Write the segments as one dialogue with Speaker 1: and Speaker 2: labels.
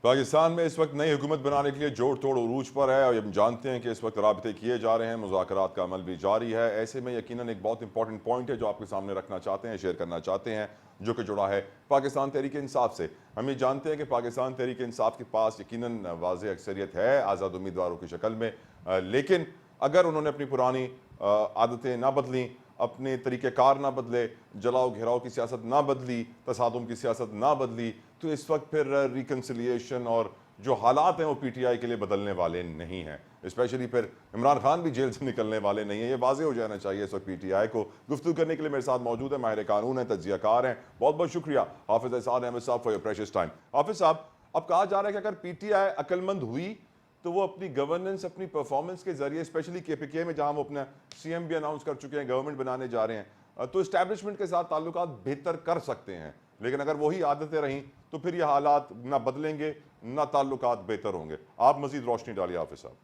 Speaker 1: पाकिस्तान में इस वक्त नई हुकूमत बनाने के लिए जोड़ तोड़ उरूज पर है और हम जानते हैं कि इस वक्त राबते किए जा रहे हैं, मुज़ाकरात का अमल भी जारी है। ऐसे में यकीनन एक बहुत इंपॉर्टेंट पॉइंट है जो आपके सामने रखना चाहते हैं, शेयर करना चाहते हैं, जो कि जुड़ा है पाकिस्तान तहरीक इंसाफ से। हम ये जानते हैं कि पाकिस्तान तहरीक इंसाफ के पास यकीनन वाज़ेह अक्सरियत है आज़ाद उम्मीदवारों की शक्ल में, लेकिन अगर उन्होंने अपनी पुरानी आदतें ना बदली, अपने तरीक़ेकार ना बदले, जलाओ घेराव की सियासत ना बदली, तसादुम की सियासत ना बदली, तो इस वक्त फिर रिकन्सिलिएशन और जो हालात हैं वो पीटीआई के लिए बदलने वाले नहीं हैं। स्पेशली फिर इमरान खान भी जेल से निकलने वाले नहीं है, ये वाज़ेह हो जाना चाहिए इस वक्त पीटीआई को। गुफ्तगू करने के लिए मेरे साथ मौजूद है माहिर कानून है, तज्जियाकार हैं, बहुत बहुत शुक्रिया हाफिज़ एहसान अहमद साहब फॉर योर प्रेशियस टाइम। हाफिज़ साहब, अब कहा जा रहा है कि अगर पीटीआई अक्लमंद हुई तो वो अपनी गवर्नेंस, अपनी परफॉर्मेंस के जरिए, स्पेशली केपीके में जहां वो अपना सीएम भी अनाउंस कर चुके हैं, गवर्नमेंट बनाने जा रहे हैं, तो इस्टेब्लिशमेंट के साथ ताल्लुकात बेहतर कर सकते हैं। लेकिन अगर वही आदतें रहीं तो फिर ये हालात ना बदलेंगे, ना ताल्लुकात बेहतर होंगे। आप मजीद रोशनी डालिए हाफिज साहब।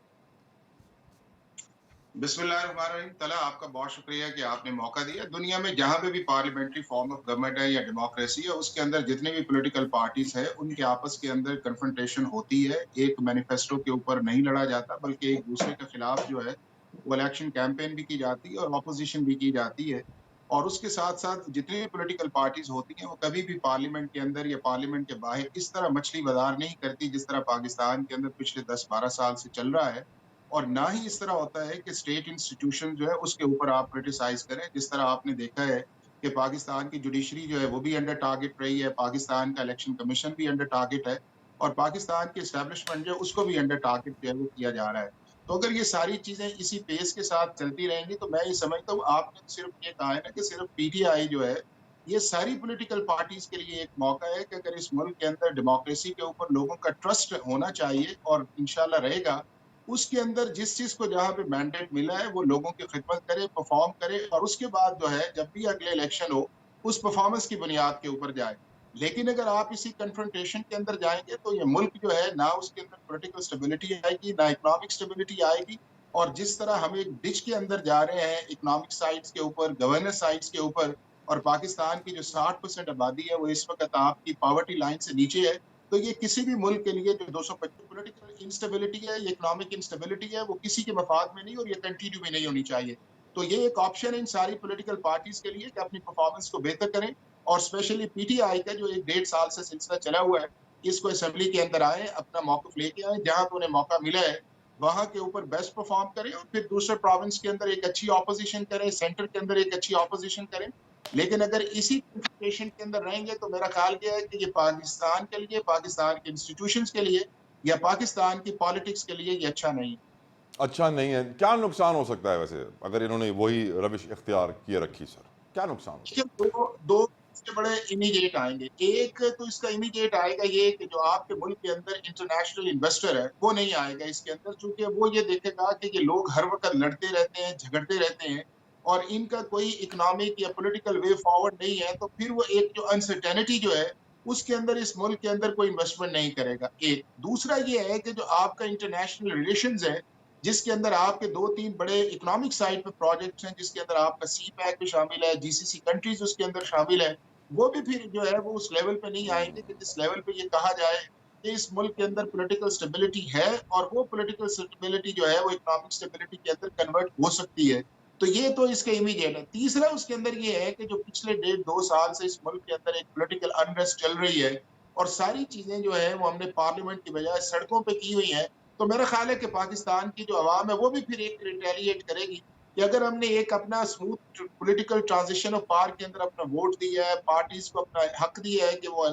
Speaker 2: बिस्मिल्लाहिर्रहमानिर्रहीम। तला आपका बहुत शुक्रिया कि आपने मौका दिया। दुनिया में जहाँ पे भी पार्लियामेंट्री फॉर्म ऑफ गवर्नमेंट है या डेमोक्रेसी है, उसके अंदर जितने भी पॉलिटिकल पार्टीज है, उनके आपस के अंदर कन्फ्रंटेशन होती है। एक मैनिफेस्टो के ऊपर नहीं लड़ा जाता, बल्कि एक दूसरे के खिलाफ जो है वो इलेक्शन कैंपेन भी की जाती है और ऑपोजिशन भी की जाती है। और उसके साथ साथ जितनी भी पॉलिटिकल पार्टीज होती हैं, वो कभी भी पार्लियामेंट के अंदर या पार्लियामेंट के बाहर इस तरह मछली बाजार नहीं करती जिस तरह पाकिस्तान के अंदर पिछले 10-12 साल से चल रहा है। और ना ही इस तरह होता है कि स्टेट इंस्टीट्यूशन जो है उसके ऊपर आप क्रिटिसाइज करें। जिस तरह आपने देखा है कि पाकिस्तान की जुडिशरी जो है वो भी अंडर टारगेट रही है, पाकिस्तान का इलेक्शन कमीशन भी अंडर टारगेट है और पाकिस्तान की एस्टेब्लिशमेंट जो है उसको भी अंडर टारगेट जो है वो किया जा रहा है। तो अगर ये सारी चीजें इसी पेस के साथ चलती रहेंगी तो मैं ये समझता हूँ, आपने सिर्फ ये कहा है ना कि सिर्फ पीटीआई जो है, ये सारी पॉलिटिकल पार्टीज के लिए एक मौका है कि अगर इस मुल्क के अंदर डेमोक्रेसी के ऊपर लोगों का ट्रस्ट होना चाहिए और इंशाल्लाह रहेगा, उसके अंदर जिस चीज को जहां पे मैंडेट मिला है वो लोगों की खिदमत करे, परफॉर्म करे और उसके बाद जो है जब भी अगले इलेक्शन हो उस परफॉर्मेंस की बुनियाद के ऊपर जाए। लेकिन अगर आप इसी कन्फ्रंटेशन के अंदर जाएंगे तो ये मुल्क जो है ना उसके अंदर पॉलिटिकल स्टेबिलिटी आएगी, ना इकोनॉमिक स्टेबिलिटी आएगी। और जिस तरह हम एक डिच के अंदर जा रहे हैं इकोनॉमिक साइड्स के ऊपर, गवर्नेंस साइड्स के ऊपर, और पाकिस्तान की जो 60% आबादी है वो इस वक्त आपकी पॉवर्टी लाइन से नीचे है, तो ये किसी भी मुल्क के लिए जो 225 पॉलिटिकल इंस्टेबिलिटी है, ये इकोनॉमिक इंस्टेबिलिटी है, वो किसी के मफाद में नहीं और ये कंटिन्यू भी नहीं होनी चाहिए। तो ये एक ऑप्शन है इन सारी पॉलिटिकल पार्टीज के लिए कि अपनी परफॉर्मेंस को बेहतर करें। और स्पेशली पीटीआई का जो एक 1.5 साल से सिलसिला चला हुआ है, इसको असेंबली के अंदर आए, अपना मौकफ लेके आए, जहां पे उन्हें मौका मिला है वहां के ऊपर बेस्ट परफॉर्म करें और फिर दूसरे प्रोविंस के अंदर एक अच्छी ऑपोजिशन करें, सेंटर के अंदर एक अच्छी ऑपोजिशन करें। लेकिन अगर इसी कन्फ्रंटेशन के अंदर रहेंगे तो मेरा ख्याल ये है कि ये पाकिस्तान के लिए, पाकिस्तान के इंस्टीट्यूशंस के लिए या पाकिस्तान की पॉलिटिक्स के लिए ये अच्छा नहीं है।
Speaker 1: अच्छा नहीं है, क्या नुकसान हो सकता है वैसे अगर इन्होंने वही रविश इख्तियार किए रखी सर? क्या नुकसान हो
Speaker 2: देखिए,
Speaker 1: सकता
Speaker 2: दो दो इसके बड़े इमीडिएट आएंगे। एक तो इसका इमीडिएट आएगा ये कि जो आपके मुल्क के अंदर इंटरनेशनल इन्वेस्टर है वो नहीं आएगा इसके अंदर, चूंकि वो ये देखेगा कि ये लोग हर वक्त लड़ते रहते हैं, झगड़ते रहते हैं और इनका कोई इकोनॉमिक या पॉलिटिकल वे फॉरवर्ड नहीं है, तो फिर वो एक जो अनसर्टेनिटी जो है उसके अंदर इस मुल्क के अंदर कोई इन्वेस्टमेंट नहीं करेगा। एक दूसरा ये है कि जो आपका इंटरनेशनल रिलेशंस है, जिसके अंदर आपके 2-3 बड़े इकोनॉमिक साइड पे प्रोजेक्ट्स हैं, जिसके अंदर आपका सी पैक भी शामिल है, जीसीसी कंट्रीज उसके अंदर शामिल है, वो भी फिर जो है वो उस लेवल पे नहीं आएंगे कि जिस लेवल पे ये कहा जाए कि इस मुल्क के अंदर पॉलिटिकल स्टेबिलिटी है और वो पॉलिटिकल स्टेबिलिटी जो है वो इकोनॉमिक स्टेबिलिटी के अंदर कन्वर्ट हो सकती है। तो ये तो इसका इमीडिएट है। तीसरा उसके अंदर ये है कि जो पिछले 1.5-2 साल से इस मुल्क के अंदर एक पॉलिटिकल अनरेस्ट चल रही है और सारी चीजें जो है वो हमने पार्लियामेंट की बजाय सड़कों पे की हुई हैं, तो मेरा ख्याल है कि पाकिस्तान की जो अवाम है वो भी फिर एक रिटेलिएट करेगी कि अगर हमने एक अपना smooth political transition of power के अंदर अपना वोट दिया है, पार्टीज को अपना हक दिया है कि वो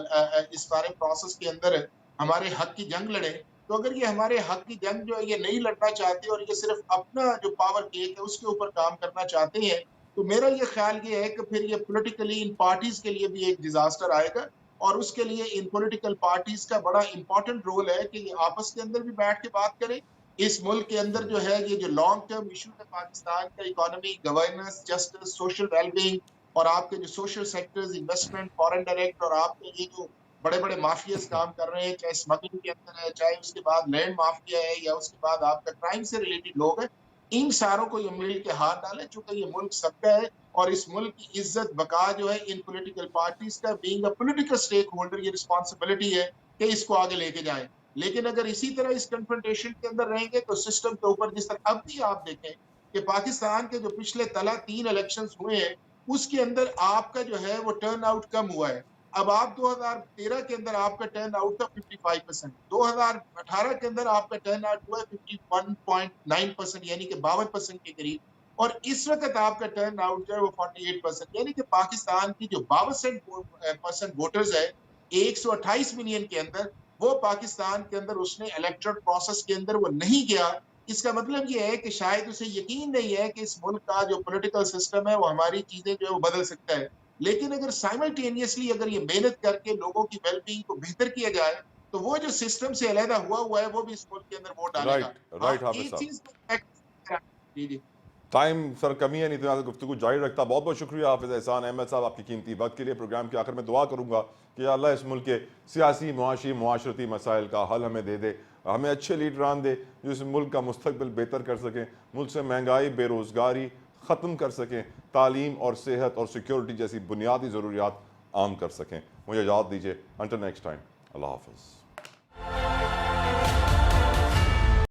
Speaker 2: इस सारे प्रोसेस के अंदर हमारे हक की जंग लड़े, तो अगर ये हमारे हक की जंग जो है ये नहीं लड़ना चाहते और ये सिर्फ अपना जो पावर केक है उसके ऊपर काम करना चाहते हैं, तो मेरा ये ख्याल ये है कि फिर ये पॉलिटिकली इन पार्टीज के लिए भी एक डिजास्टर आएगा। और उसके लिए इन पॉलिटिकल पार्टीज का बड़ा इंपॉर्टेंट रोल है कि ये आपस के अंदर भी बैठ के बात करें। इस मुल्क के अंदर जो है ये जो लॉन्ग टर्म इश्यूज है पाकिस्तान का, economy, governance, justice, social wellbeing और आपके जो social sectors, investment, foreign direct और आपके ये जो बड़े बड़े माफियाज काम कर रहे हैं, चाहे स्मगलिंग के अंदर है, चाहे उसके बाद लैंड माफिया है या उसके बाद आपका क्राइम से रिलेटेड लोग हैं, इन सारों को ये मिल के हाथ डालें, चूंकि ये मुल्क सबका है और इस मुल्क की इज्जत बका जो है इन पॉलिटिकल पार्टीज का, being a political stakeholder, ये रिस्पॉन्सिबिलिटी है कि इसको आगे लेके जाएं। लेकिन अगर इसी तरह इस कन्फ्रंटेशन के अंदर रहेंगे तो सिस्टम के ऊपर, जिस तरह अब भी आप देखें कि पाकिस्तान के जो पिछले तला 3 इलेक्शंस हुए हैं, उसके अंदर आपका जो है वो टर्न आउट कम हुआ है। अब आप 2013 के अंदर आपका टर्न आउट था 55%, 2018 के अंदर आपका टर्न आउट हुआ है 51.9%, यानी कि 52% के करीब, और इस वक्त आपका टर्न आउट जो है वो 48%, यानी कि पाकिस्तान की जो 52% वोटर्स है 128 मिलियन के अंदर, वो पाकिस्तान के अंदर उसने इलेक्टोरल प्रोसेस के अंदर वो नहीं गया। इसका मतलब ये है कि शायद उसे यकीन नहीं है कि इस मुल्क का जो पॉलिटिकल सिस्टम है वो हमारी चीजें जो है वो बदल सकता है। लेकिन अगर साइमल्टेनियसली अगर ये मेहनत करके लोगों की वेलबींग को बेहतर किया जाए, तो वो जो सिस्टम से अलहदा हुआ हुआ है वो भी इस मुल्क के अंदर वोट डालेगा।
Speaker 1: राइट,
Speaker 2: हाँ,
Speaker 1: राइट हाफिज
Speaker 2: एक
Speaker 1: साहब।
Speaker 2: चीज जी जी
Speaker 1: टाइम सर कमी है, नहीं तो मैं गुफ्तगू जारी रखता। बहुत बहुत शुक्रिया हाफिज एहसान अहमद साहब आपकी कीमती वक्त के लिए। प्रोग्राम के आखिर में दुआ करूंगा कि अल्लाह इस मुल्क के सियासी, मुआशी, मुआशरती मसाइल का हल हमें दे दे, हमें अच्छे लीडरान दे जो इस मुल्क का मुस्तकबिल बेहतर कर सकें, मुल्क से महंगाई, बेरोज़गारी ख़त्म कर सकें, तालीम और सेहत और सिक्योरिटी जैसी बुनियादी ज़रूरियात आम कर सकें। मुझे इजाज़त दीजिए, अंटिल नेक्स्ट टाइम, अल्लाह हाफ़िज़।